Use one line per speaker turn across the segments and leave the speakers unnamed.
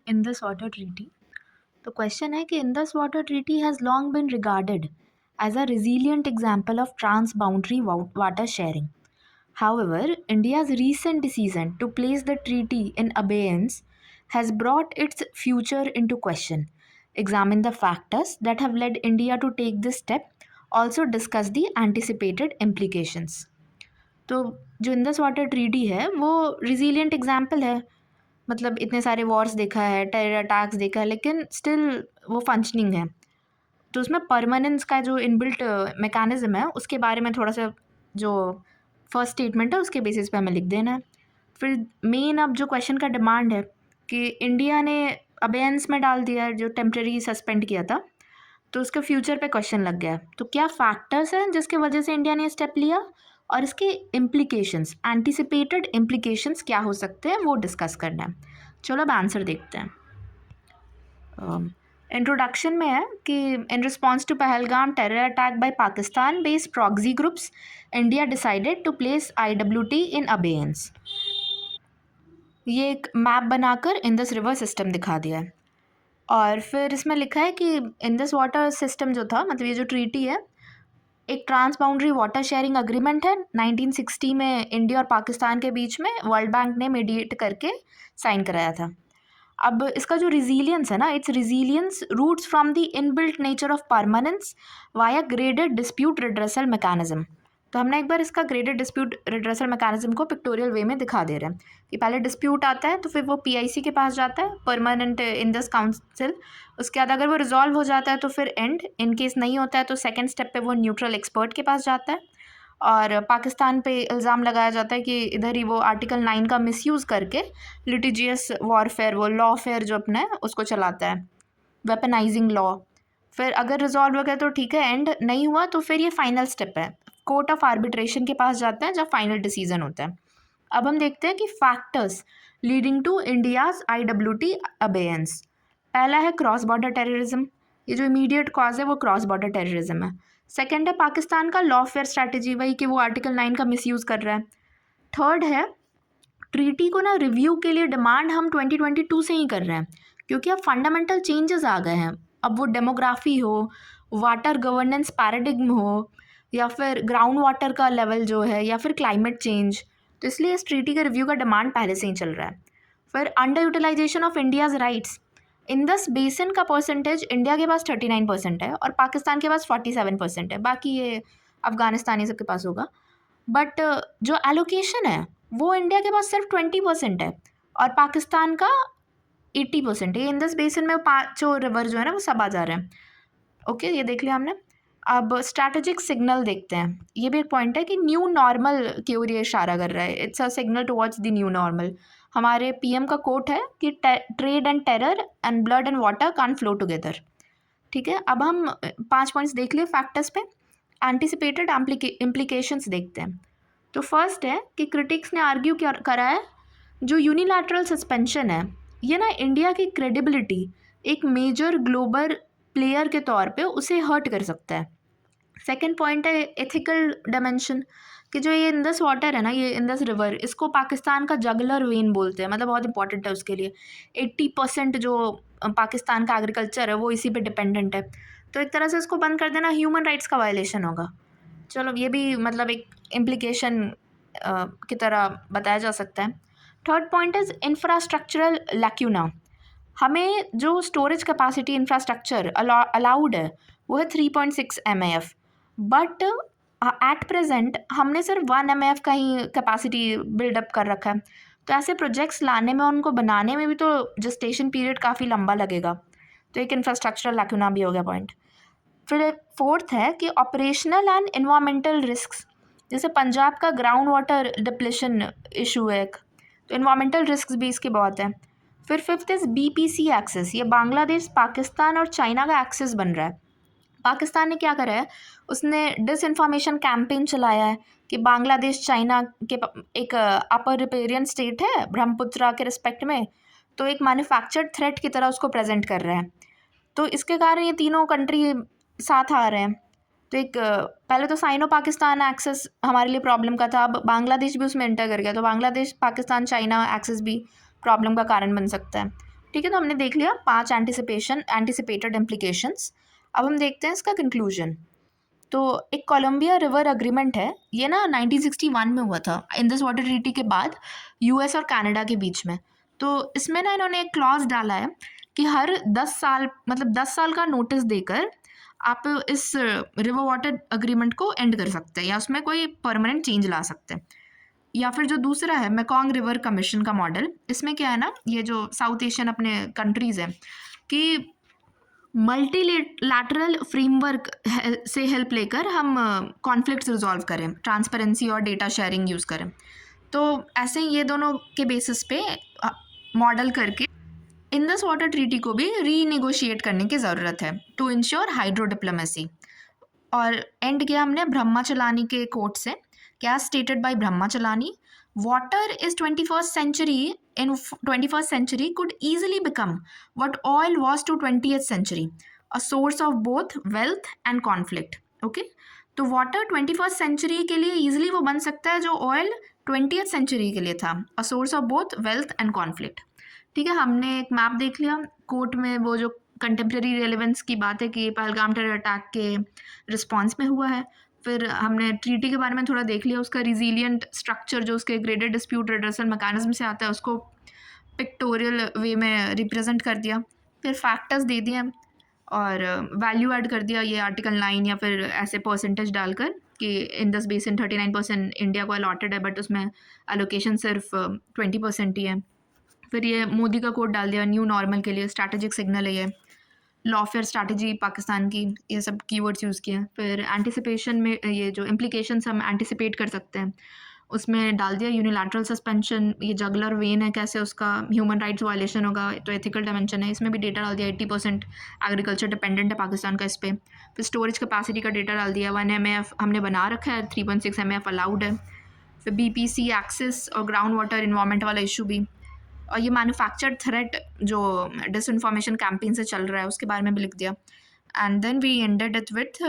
Indus Water Treaty. तो question है कि Indus water treaty has long been regarded as a resilient example of trans-boundary water sharing. However, India's recent decision to place the treaty in abeyance has brought its future into question. Examine the factors that have led India to take this step. Also discuss the anticipated implications. तो जो Indus water treaty है वो resilient example है, मतलब इतने सारे Wars देखा है, टेरर अटैक्स देखा है, लेकिन स्टिल वो फंक्शनिंग है। तो उसमें परमानेंस का जो इनबिल्ट मैकेनिज्म है उसके बारे में थोड़ा सा जो फर्स्ट स्टेटमेंट है उसके बेसिस पे हमें लिख देना है। फिर मेन अब जो क्वेश्चन का डिमांड है कि इंडिया ने अबेयंस में डाल दिया जो टेम्प्रेरी सस्पेंड किया था, तो उसके फ्यूचर पे क्वेश्चन लग गया। तो क्या फैक्टर्स हैं जिसके वजह से इंडिया ने स्टेप लिया और इसके इम्प्लीकेशंस, एंटिसिपेटेड इम्प्लीकेशंस क्या हो सकते हैं वो डिस्कस करना है। चलो अब आंसर देखते हैं। इंट्रोडक्शन में है कि in response to Pahalgam terror attack by Pakistan based proxy groups, India decided to place IWT in abeyance. ये एक मैप बनाकर इंडस रिवर सिस्टम दिखा दिया है और फिर इसमें लिखा है कि इंडस वाटर सिस्टम जो था, मतलब ये जो ट्रीटी है, एक transboundary water sharing agreement है 1960 में इंडिया और पाकिस्तान के बीच में वर्ल्ड बैंक ने मीडिएट करके साइन कराया था। अब इसका जो रिजिलियंस है ना, it's resilience roots from the inbuilt nature of permanence via graded dispute redressal mechanism. तो हमने एक बार इसका ग्रेडेड डिस्प्यूट रिड्रेसल मैकेनिज्म को पिक्टोरियल वे में दिखा दे रहे हैं कि पहले डिस्प्यूट आता है तो फिर वो PIC के पास जाता है, परमानेंट इंडस काउंसिल। उसके बाद अगर वो रिजॉल्व हो जाता है तो फिर एंड, इन केस नहीं होता है तो सेकेंड स्टेप पे वो न्यूट्रल एक्सपर्ट के पास जाता है और पाकिस्तान पे इल्ज़ाम लगाया जाता है कि इधर ही वो आर्टिकल 9 का मिसयूज़ करके लिटिजियस वॉरफेयर, वो लॉफेयर जो अपना है उसको चलाता है, वेपनाइजिंग लॉ। फिर अगर रिजॉल्व हो गया तो ठीक है, एंड नहीं हुआ तो फिर ये फाइनल स्टेप है, कोर्ट ऑफ आर्बिट्रेशन के पास जाता है जब फाइनल डिसीजन होता है। अब हम देखते हैं कि factors leading to India's IWT abeyance. पहला है क्रॉस बॉर्डर टेररिज्म, ये जो इमीडिएट कॉज है वो क्रॉस बॉर्डर टेररिज्म है। सेकेंड है पाकिस्तान का लॉफेयर स्ट्रैटेजी, वही कि वो आर्टिकल 9 का मिसयूज़ कर रहा है। थर्ड है ट्रीटी को ना रिव्यू के लिए डिमांड हम 2022 से ही कर रहे हैं क्योंकि अब फंडामेंटल चेंजेस आ गए हैं। अब वो डेमोग्राफी हो, वाटर गवर्नेंस पैराडिग्म हो, या फिर ग्राउंड वाटर का लेवल जो है, या फिर क्लाइमेट चेंज, तो इसलिए इस ट्रीटी के रिव्यू का डिमांड पहले से ही चल रहा है। फिर underutilisation of India's rights. Indus basin का परसेंटेज इंडिया के पास 39% है और पाकिस्तान के पास 47% है, बाकी ये अफगानिस्तान ये सब के पास होगा। बट जो एलोकेशन है वो इंडिया के पास सिर्फ 20% है और पाकिस्तान का 80% है। इंडस बेसिन में पाँचों रिवर जो है ना वो सब आ जा रहे हैं। ओके, ये देख लिया हमने। अब स्ट्रैटेजिक सिग्नल देखते हैं, ये भी एक पॉइंट है कि न्यू नॉर्मल की ओर ये इशारा कर रहा है, it's a signal towards the new normal. हमारे PM का कोट है कि trade and terror and blood and water can't flow together. ठीक है, अब हम 5 पॉइंट्स देख लिए फैक्टर्स पे। एंटिसिपेटेड इम्प्लीकेशंस देखते हैं। तो फर्स्ट है कि क्रिटिक्स ने आर्ग्यू करा है जो यूनिलैटरल सस्पेंशन है ये ना इंडिया की क्रेडिबिलिटी एक मेजर ग्लोबल प्लेयर के तौर पे उसे हर्ट कर सकता है। सेकंड पॉइंट है एथिकल डायमेंशन, कि जो ये इंडस वाटर है ना, ये इंडस रिवर, इसको पाकिस्तान का जगलर वेन बोलते हैं, मतलब बहुत इंपॉर्टेंट है उसके लिए। 80% जो पाकिस्तान का एग्रीकल्चर है वो इसी पे डिपेंडेंट है, तो एक तरह से इसको बंद कर देना ह्यूमन राइट्स का वायलेशन होगा। चलो ये भी मतलब एक इम्प्लीकेशन की तरह बताया जा सकता है। Third point is infrastructural lacuna. हमें जो स्टोरेज कैपेसिटी इंफ्रास्ट्रक्चर अलाउड है वो है 3.6 MAF, बट एट प्रेजेंट हमने सिर्फ 1 MAF का ही कैपेसिटी बिल्डअप कर रखा है। तो ऐसे प्रोजेक्ट्स लाने में, उनको बनाने में भी तो जेस्टेशन पीरियड काफ़ी लंबा लगेगा, तो एक इंफ्रास्ट्रक्चरल लैक्यूना भी हो गया पॉइंट। फिर फोर्थ है कि ऑपरेशनल एंड इन्वामेंटल रिस्क्स, जैसे पंजाब का ग्राउंड वाटर डिप्लेशन इशू है एक, तो इन्वामेंटल रिस्क्स भी इसके बहुत हैं। फिर फिफ्थ इज़ BPC एक्सेस, ये बांग्लादेश, पाकिस्तान और चाइना का एक्सेस बन रहा है। पाकिस्तान ने क्या करा है, उसने डिसइंफॉर्मेशन कैंपेन चलाया है कि बांग्लादेश चाइना के एक अपर रिपेरियन स्टेट है ब्रह्मपुत्रा के रिस्पेक्ट में, तो एक मैन्युफैक्चर्ड थ्रेट की तरह उसको प्रेजेंट कर रहे हैं। तो इसके कारण ये तीनों कंट्री साथ आ रहे हैं। तो एक पहले तो साइनो पाकिस्तान एक्सेस हमारे लिए प्रॉब्लम का था, अब बांग्लादेश भी उसमें एंटर कर गया, तो बांग्लादेश पाकिस्तान चाइना एक्सेस भी प्रॉब्लम का कारण बन सकता है। ठीक है, तो हमने देख लिया 5 एंटिसिपेटेड इम्प्लीकेशंस। अब हम देखते हैं इसका कंक्लूजन। तो एक कोलंबिया रिवर अग्रीमेंट है, ये ना 1961 में हुआ था इंडस वाटर ट्रीटी के बाद यूएस और कनाडा के बीच में। तो इसमें ना इन्होंने एक क्लॉज डाला है कि हर 10 साल, मतलब 10 साल का नोटिस देकर आप इस रिवर वाटर अग्रीमेंट को एंड कर सकते हैं या उसमें कोई परमानेंट चेंज ला सकते हैं। या फिर जो दूसरा है मेकॉन्ग रिवर कमीशन का मॉडल, इसमें क्या है ना, ये जो साउथ एशियन अपने कंट्रीज़ हैं कि मल्टीलैटरल फ्रेमवर्क से हेल्प लेकर हम कॉन्फ्लिक्ट्स रिजॉल्व करें, ट्रांसपेरेंसी और डेटा शेयरिंग यूज़ करें। तो ऐसे ही ये दोनों के बेसिस पे मॉडल करके इंडस वाटर ट्रीटी को भी रीनेगोशिएट करने की ज़रूरत है टू इंश्योर हाइड्रो डिप्लोमेसी। और एंड किया हमने ब्रह्माचलानी के कोट से, क्या stated by Brahma Chellaney, water is 21st century in 21st century could easily become what oil was to 20th century, a source of both wealth and conflict. okay, तो water 21st century के लिए easily वो बन सकता है जो ऑयल 20th सेंचुरी के लिए था, a source of both wealth and conflict. ठीक है, हमने एक मैप देख लिया, कोर्ट में वो जो कंटेम्प्रेरी रेलेवेंस की बात है कि पहलगाम टेरर अटैक के रिस्पॉन्स में हुआ है। फिर हमने ट्रीटी के बारे में थोड़ा देख लिया, उसका रिजिलियंट स्ट्रक्चर जो उसके ग्रेडेड डिस्प्यूट रिड्रेसल मैकेनिज्म से आता है उसको पिक्टोरियल वे में रिप्रेजेंट कर दिया। फिर फैक्टर्स दे दिए और वैल्यू ऐड कर दिया, ये आर्टिकल 9 या फिर ऐसे परसेंटेज डालकर कि इंडस बेसिन 39% इंडिया को अलॉटेड है बट उसमें एलोकेशन सिर्फ 20% ही है। फिर ये मोदी का कोड डाल दिया न्यू नॉर्मल के लिए, स्ट्रैटेजिक सिग्नल है ये, लॉफेयर स्ट्रैटेजी पाकिस्तान की, ये सब कीवर्ड्स यूज़ किए हैं। फिर एंटिसिपेशन में ये जो इम्प्लीकेशंस हम एंटिसिपेट कर सकते हैं उसमें डाल दिया यूनिलैटरल सस्पेंशन, ये जगलर वेन है कैसे उसका ह्यूमन राइट्स वायलेशन होगा, तो एथिकल डायमेंशन है, इसमें भी डेटा डाल दिया 80% एग्रीकल्चर डिपेंडेंट है पाकिस्तान का इस पर। फिर स्टोरेज कैपेसिटी का डेटा डाल दिया 1 MAF हमने बना रखा है, 3.6 MAF अलाउड है। फिर BPC एक्सेस और ग्राउंड वाटर इन्वायरमेंट वाला इशू भी, और ये मैन्युफैक्चर्ड थ्रेट जो डिसइंफॉर्मेशन कैंपेन से चल रहा है उसके बारे में भी लिख दिया। And then we ended it with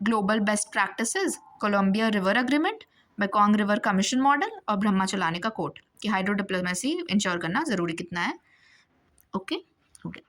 global best practices, Columbia river agreement, Mekong river commission model और ब्रह्माचलानी का कोड कि हाइड्रो डिप्लोमेसी इंश्योर करना ज़रूरी कितना है। Okay okay.